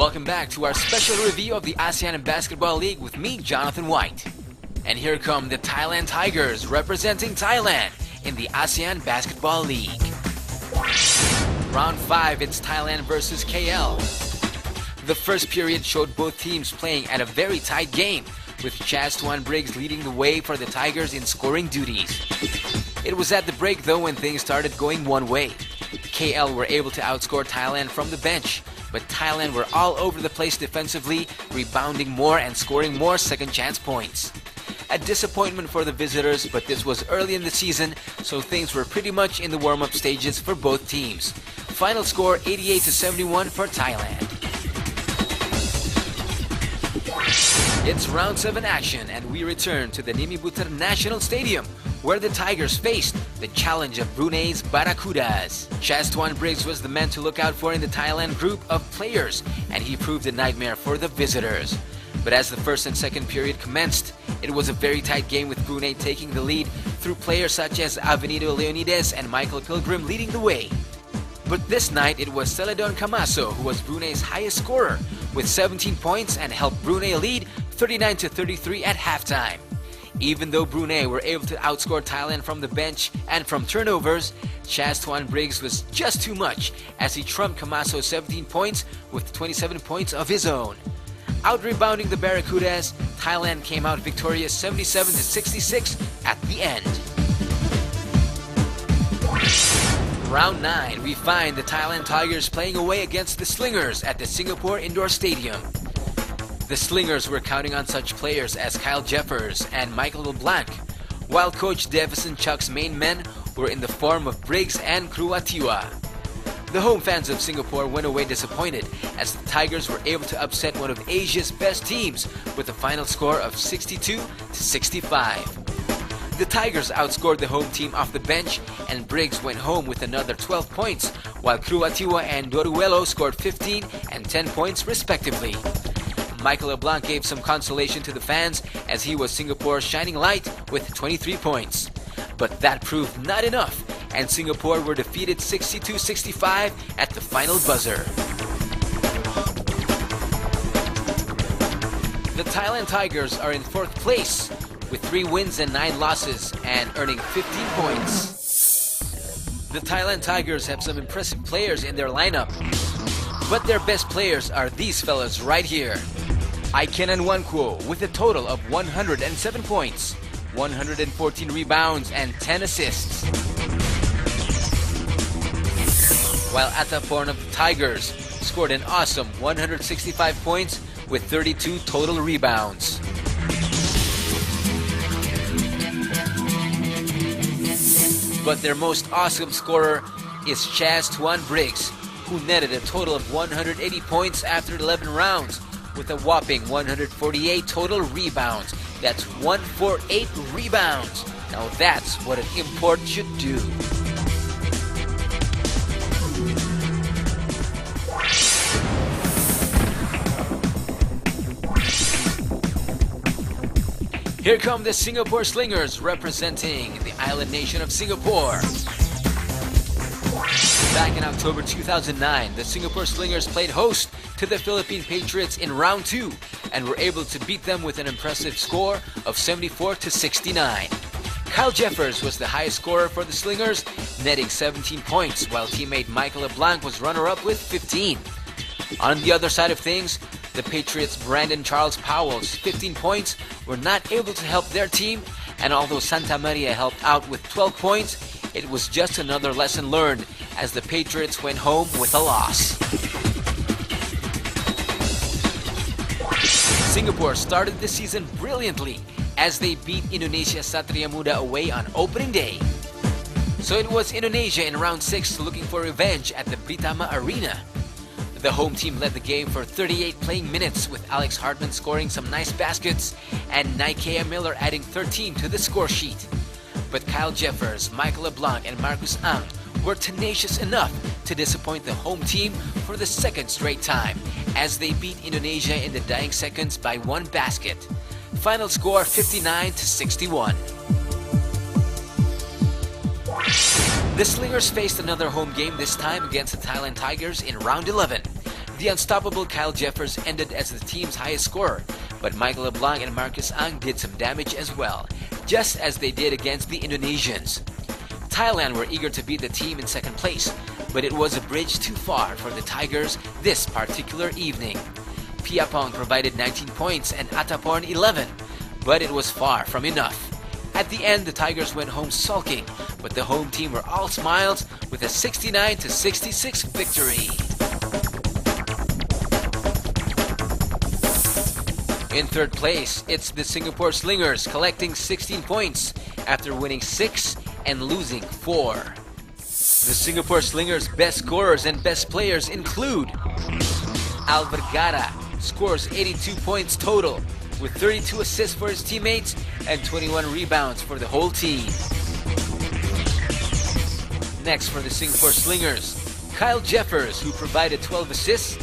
Welcome back to our special review of the ASEAN Basketball League with me, Jonathan White. And here come the Thailand Tigers representing Thailand in the ASEAN Basketball League. Round 5, it's Thailand versus KL. The first period showed both teams playing at a very tight game, with Chaz Tuan Briggs leading the way for the Tigers in scoring duties. It was at the break though when things started going one way. KL were able to outscore Thailand from the bench, but Thailand were all over the place defensively, rebounding more and scoring more second chance points. A disappointment for the visitors, but this was early in the season, so things were pretty much in the warm-up stages for both teams. Final score 88-71 for Thailand. It's round 7 action and we return to the Nimibutar National Stadium, where the Tigers faced the challenge of Brunei's Barracudas. Chaz Tuan Briggs was the man to look out for in the Thailand group of players, and he proved a nightmare for the visitors. But as the first and second period commenced, it was a very tight game with Brunei taking the lead through players such as Avenido Leonidas and Michael Pilgrim leading the way. But this night it was Celedon Camaso who was Brunei's highest scorer with 17 points and helped Brunei lead 39-33 at halftime. Even though Brunei were able to outscore Thailand from the bench and from turnovers, Chaz Tuan Briggs was just too much as he trumped Camaso's 17 points with 27 points of his own. Out-rebounding the Barracudas, Thailand came out victorious 77-66 at the end. Round 9, we find the Thailand Tigers playing away against the Slingers at the Singapore Indoor Stadium. The Slingers were counting on such players as Kyle Jeffers and Michael LeBlanc, while Coach Davison Chuck's main men were in the form of Briggs and Kruatiwa. The home fans of Singapore went away disappointed as the Tigers were able to upset one of Asia's best teams with a final score of 62-65. The Tigers outscored the home team off the bench and Briggs went home with another 12 points, while Kruatiwa and Doruelo scored 15 and 10 points respectively. Michael LeBlanc gave some consolation to the fans as he was Singapore's shining light with 23 points. But that proved not enough, and Singapore were defeated 62-65 at the final buzzer. The Thailand Tigers are in 4th place with 3 wins and 9 losses and earning 15 points. The Thailand Tigers have some impressive players in their lineup, but their best players are these fellas right here. Aikenan Wankuo with a total of 107 points, 114 rebounds and 10 assists. While Ataporn of the Tigers scored an awesome 165 points with 32 total rebounds. But their most awesome scorer is Chaz Tuan Briggs, who netted a total of 180 points after 11 rounds with a whopping 148 total rebounds. That's 148 rebounds. Now that's what an import should do. Here come the Singapore Slingers representing the island nation of Singapore. Back in October 2009, the Singapore Slingers played host to the Philippine Patriots in round 2 and were able to beat them with an impressive score of 74-69. Kyle Jeffers was the highest scorer for the Slingers, netting 17 points, while teammate Michael LeBlanc was runner-up with 15. On the other side of things, the Patriots' Brandon Charles Powell's 15 points were not able to help their team, and although Santa Maria helped out with 12 points, it was just another lesson learned as the Patriots went home with a loss. Singapore started the season brilliantly as they beat Indonesia Satria Muda away on opening day. So it was Indonesia in round 6 looking for revenge at the Britama Arena. The home team led the game for 38 playing minutes with Alex Hartman scoring some nice baskets and Nikea Miller adding 13 to the score sheet. But Kyle Jeffers, Michael LeBlanc and Marcus Ang were tenacious enough to disappoint the home team for the second straight time as they beat Indonesia in the dying seconds by 1 basket. Final score 59-61. The Slingers faced another home game, this time against the Thailand Tigers in round 11. The unstoppable Kyle Jeffers ended as the team's highest scorer, but Michael LeBlanc and Marcus Ang did some damage as well, just as they did against the Indonesians. Thailand were eager to beat the team in second place, but it was a bridge too far for the Tigers this particular evening. Piapong provided 19 points and Ataporn 11, but it was far from enough. At the end, the Tigers went home sulking, but the home team were all smiles with a 69-66 victory. In third place, it's the Singapore Slingers collecting 16 points after winning 6 and losing 4. The Singapore Slingers' best scorers and best players include Al Vergara scores 82 points total, with 32 assists for his teammates and 21 rebounds for the whole team. Next for the Singapore Slingers, Kyle Jeffers, who provided 12 assists,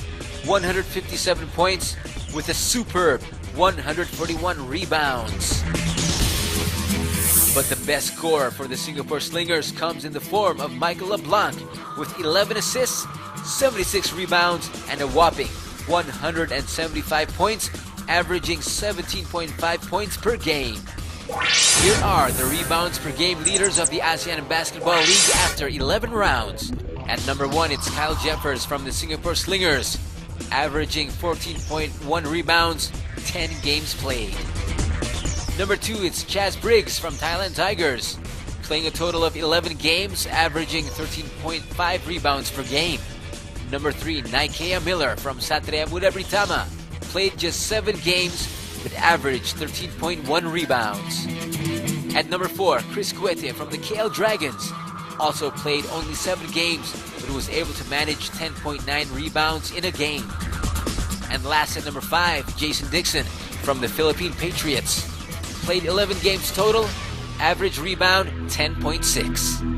157 points, with a superb 141 rebounds. But the best score for the Singapore Slingers comes in the form of Michael LeBlanc with 11 assists, 76 rebounds, and a whopping 175 points, averaging 17.5 points per game. Here are the rebounds per game leaders of the ASEAN Basketball League after 11 rounds. At number 1, it's Kyle Jeffers from the Singapore Slingers, averaging 14.1 rebounds, 10 games played. Number 2, it's Chaz Briggs from Thailand Tigers, playing a total of 11 games, averaging 13.5 rebounds per game. Number 3, Naikea Miller from Satria Muda Britama, played just 7 games but averaged 13.1 rebounds. At number 4, Chris Cuete from the KL Dragons, also played only 7 games but was able to manage 10.9 rebounds in a game. And last at number 5, Jason Dixon from the Philippine Patriots, played 11 games total, average rebound 10.6.